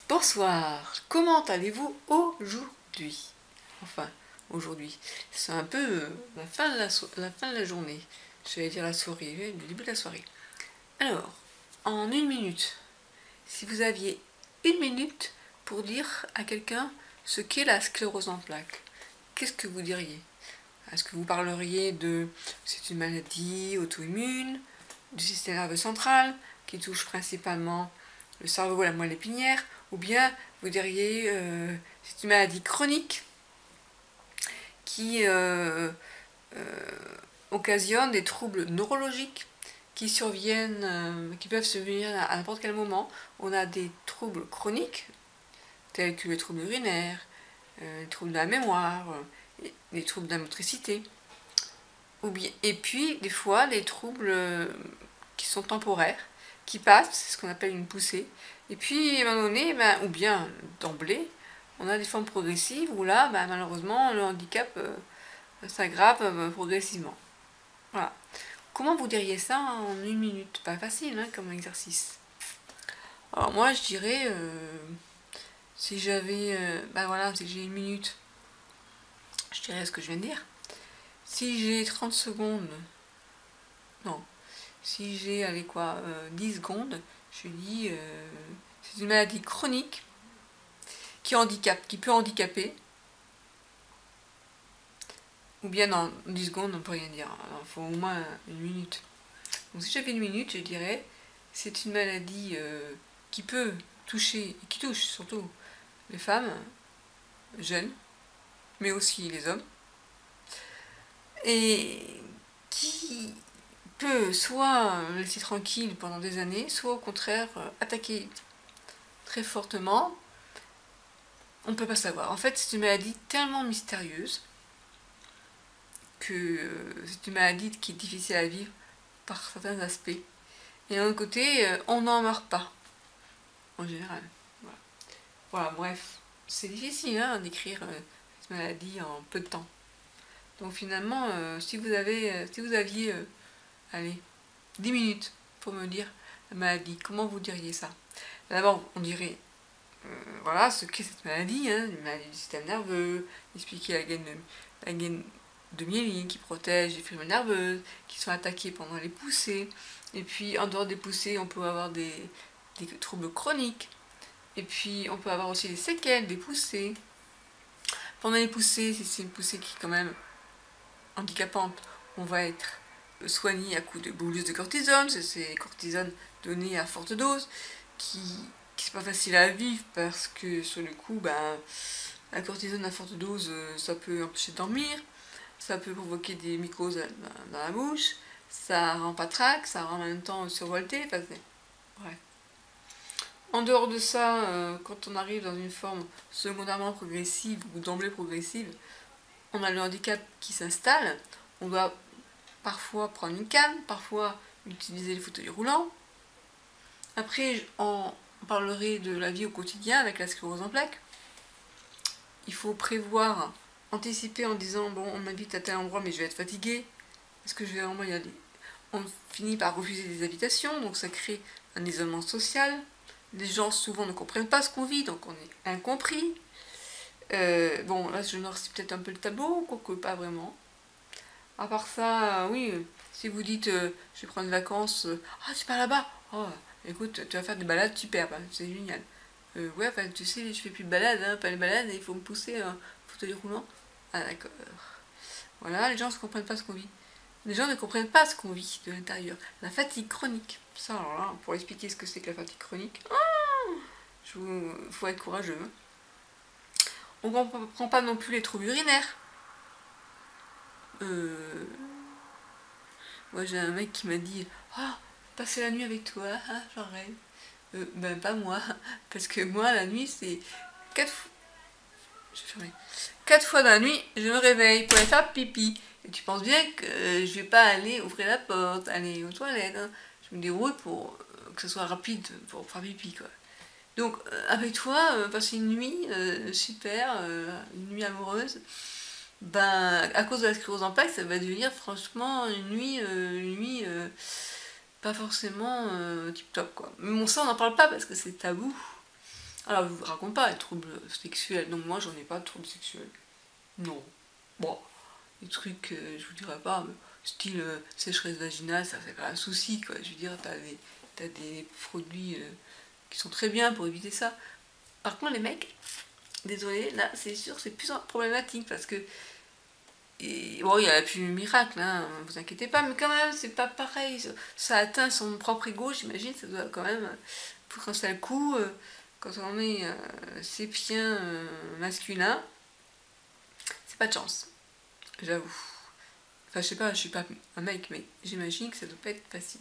Bonsoir, comment allez-vous aujourd'hui? Enfin, aujourd'hui, c'est un peu la fin de la fin de la journée. J'allais dire la soirée, le début de la soirée. Alors, en une minute, si vous aviez une minute pour dire à quelqu'un ce qu'est la sclérose en plaques, qu'est-ce que vous diriez? Est-ce que vous parleriez de c'est une maladie auto-immune, du système nerveux central, qui touche principalement le cerveau et la moelle épinière, ou bien vous diriez c'est une maladie chronique qui occasionne des troubles neurologiques qui surviennent, qui peuvent survenir à n'importe quel moment. On a des troubles chroniques tels que les troubles urinaires, les troubles de la mémoire, les troubles de la motricité, et puis des fois des troubles qui sont temporaires, qui passent, c'est ce qu'on appelle une poussée, et puis à un moment donné, ou bien d'emblée, on a des formes progressives où là, malheureusement, le handicap s'aggrave progressivement. Voilà. Comment vous diriez ça en une minute? Pas facile comme exercice. Alors moi je dirais, si j'avais, voilà, si j'ai une minute, je dirais ce que je viens de dire. Si j'ai 30 secondes, non, si j'ai, allez quoi, 10 secondes, je dis, c'est une maladie chronique qui peut handicaper, ou bien dans 10 secondes, on peut rien dire, il faut au moins une minute. Donc si j'avais une minute, je dirais, c'est une maladie qui peut toucher, et qui touche surtout les femmes jeunes, mais aussi les hommes, et qui peut soit laisser tranquille pendant des années, soit au contraire attaquer très fortement. On ne peut pas savoir. En fait, c'est une maladie tellement mystérieuse que c'est une maladie qui est difficile à vivre par certains aspects. Et d'un autre côté, on n'en meurt pas, en général. Voilà, bref. C'est difficile d'écrire cette maladie en peu de temps. Donc finalement, si vous aviez, allez, 10 minutes pour me dire la maladie, comment vous diriez ça? D'abord, on dirait, voilà, ce qu'est cette maladie, une maladie du système nerveux, expliquer la gaine de myéline qui protège les fibres nerveuses, qui sont attaquées pendant les poussées. Et puis, en dehors des poussées, on peut avoir des troubles chroniques. Et puis, on peut avoir aussi des séquelles, des poussées. Pendant les poussées, si c'est une poussée qui est quand même handicapante, on va être soigné à coup de bolus de cortisone, c'est cortisone donné à forte dose, qui c'est pas facile à vivre parce que sur le coup, la cortisone à forte dose, ça peut empêcher de dormir, ça peut provoquer des mycoses dans la bouche, ça rend patraque, ça rend en même temps survolté, bref. En dehors de ça, quand on arrive dans une forme secondairement progressive ou d'emblée progressive, on a le handicap qui s'installe, on doit parfois prendre une canne, parfois utiliser le fauteuil roulant. Après, on parlerait de la vie au quotidien avec la sclérose en plaques. Il faut prévoir, anticiper en disant, bon, on m'invite à tel endroit mais je vais être fatiguée, est-ce que je vais vraiment y aller? On finit par refuser des invitations, donc ça crée un isolement social. Les gens souvent ne comprennent pas ce qu'on vit, donc on est incompris. Bon, là je noircis peut-être un peu le tableau, quoique pas vraiment. À part ça, oui, si vous dites je vais prendre des vacances, ah tu pars là-bas, oh écoute, tu vas faire des balades, super, c'est génial. Ouais, enfin tu sais, je fais plus de balades, pas les balades, il faut me pousser un fauteuil roulant. Ah d'accord. Voilà, les gens ne comprennent pas ce qu'on vit. Les gens ne comprennent pas ce qu'on vit de l'intérieur. La fatigue chronique. Ça, alors là, pour expliquer ce que c'est que la fatigue chronique, il faut être courageux. On ne comprend pas non plus les troubles urinaires. Moi j'ai un mec qui m'a dit passer la nuit avec toi, j'en rêve. Pas moi, parce que moi la nuit c'est 4 fois. Je vais fermer. 4 fois dans la nuit, je me réveille pour aller faire pipi. Et tu penses bien que je vais pas aller ouvrir la porte, aller aux toilettes. Je me débrouille pour que ce soit rapide pour faire pipi quoi. Donc avec toi, passer une nuit super, une nuit amoureuse. À cause de la sclérose en plaques, ça va devenir franchement une nuit pas forcément tip top quoi. Mais bon, ça on n'en parle pas parce que c'est tabou. Alors, je vous raconte pas les troubles sexuels. Donc, moi, j'en ai pas de troubles sexuels. Non. Bon, des trucs, je vous dirais pas, mais style sécheresse vaginale, ça c'est pas un souci, quoi. Je veux dire, t'as des produits qui sont très bien pour éviter ça. Par contre, les mecs, désolé, là, c'est sûr, c'est plus problématique parce que. Et, bon, il n'y a plus de miracle, hein, vous inquiétez pas, mais quand même, c'est pas pareil. Ça atteint son propre ego, j'imagine, ça doit quand même. Quand ça le coup, quand on est sépien masculin, c'est pas de chance, j'avoue. Enfin, je sais pas, je suis pas un mec, mais j'imagine que ça doit pas être facile.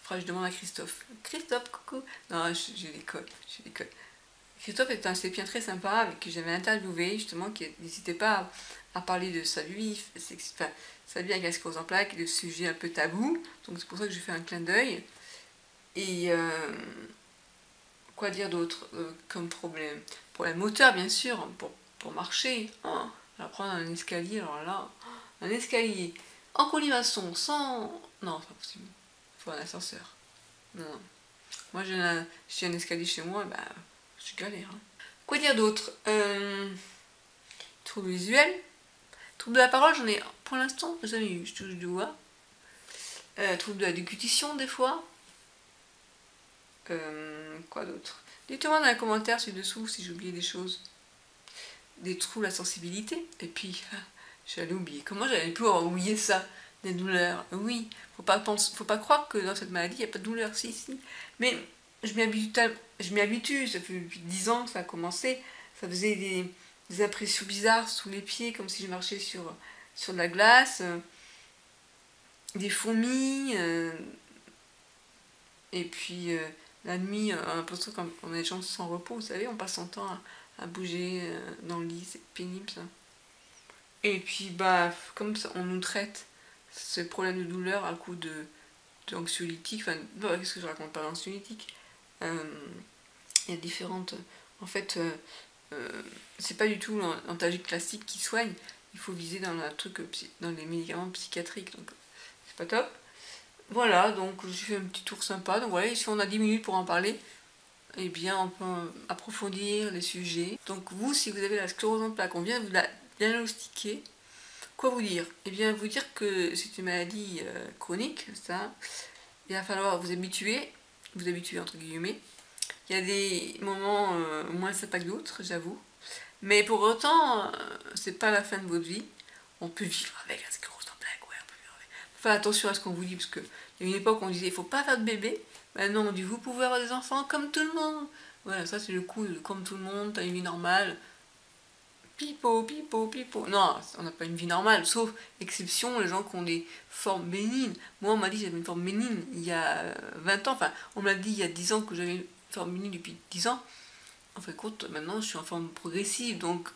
Faudra que je demande à Christophe. Christophe, coucou. Non, je déconne, je déconne. Christophe est un sépien très sympa avec qui j'avais interviewé, justement, qui n'hésitait pas à parler de sa vie, enfin, sa vie avec la sclérose en plaques, de sujets un peu tabous. Donc c'est pour ça que je fais un clin d'œil. Et quoi dire d'autre comme problème? Problème moteur, bien sûr, pour marcher. Hein. Alors prendre un escalier, alors là, un escalier en colimaçon, sans... Non, c'est pas possible. Il faut un ascenseur. Non, non. Moi, j'ai un escalier chez moi, bah, je galère. Hein. Quoi dire d'autre trouble visuel. Trouble de la parole, j'en ai pour l'instant jamais eu, je touche du doigt. Trouble de la déglutition, des fois. Quoi d'autre? Dites-moi dans les commentaires ci-dessous si j'ai oublié des choses. Des troubles à sensibilité. Et puis, j'allais oublier. Comment j'allais pouvoir oublier ça? Des douleurs. Oui, faut pas croire que dans cette maladie, il n'y a pas de douleur. Si, si. Mais je m'y habitue. Ça fait depuis 10 ans que ça a commencé. Ça faisait des impressions bizarres sous les pieds, comme si je marchais sur de la glace. Des fourmis. Et puis, la nuit, on a l'impression qu'on a des gens sans repos. Vous savez, on passe son temps à bouger dans le lit. C'est pénible, ça. Et puis, bah, comme ça, on nous traite ce problème de douleur à coup d'anxiolytiques. Enfin, qu'est-ce que je raconte pas d'anxiolytiques? Il y a différentes. En fait, c'est pas du tout l'antalgique classique qui soigne. Il faut viser dans dans les médicaments psychiatriques. Donc, c'est pas top. Voilà, donc j'ai fait un petit tour sympa. Donc voilà, si on a 10 minutes pour en parler, eh bien, on peut approfondir les sujets. Donc vous, si vous avez la sclérose en plaques, on vient de vous la diagnostiquer. Quoi vous dire? Eh bien, vous dire que c'est une maladie chronique, ça. Il va falloir vous habituer entre guillemets. Il y a des moments moins sympas que d'autres, j'avoue. Mais pour autant, c'est pas la fin de votre vie. On peut vivre avec la sclérose en plaques, ouais, on peut vivre avec. Faut faire attention à ce qu'on vous dit, parce qu'il y a une époque où on disait il faut pas faire de bébé. Maintenant on dit vous pouvez avoir des enfants comme tout le monde. Voilà, ça c'est le coup de comme tout le monde, t'as une vie normale. Pipo, pipo, pipo. Non, on n'a pas une vie normale, sauf exception, les gens qui ont des formes bénignes. Moi, on m'a dit que j'avais une forme bénigne il y a 20 ans. Enfin, on m'a dit il y a 10 ans que j'avais une forme bénigne depuis 10 ans. En fait, compte, maintenant, je suis en forme progressive, donc,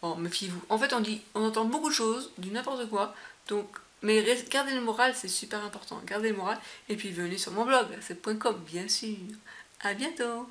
bon, méfiez-vous. En fait, on entend beaucoup de choses, du n'importe quoi, donc, mais gardez le moral, c'est super important. Gardez le moral, et puis venez sur mon blog, c'est .com, bien sûr. À bientôt.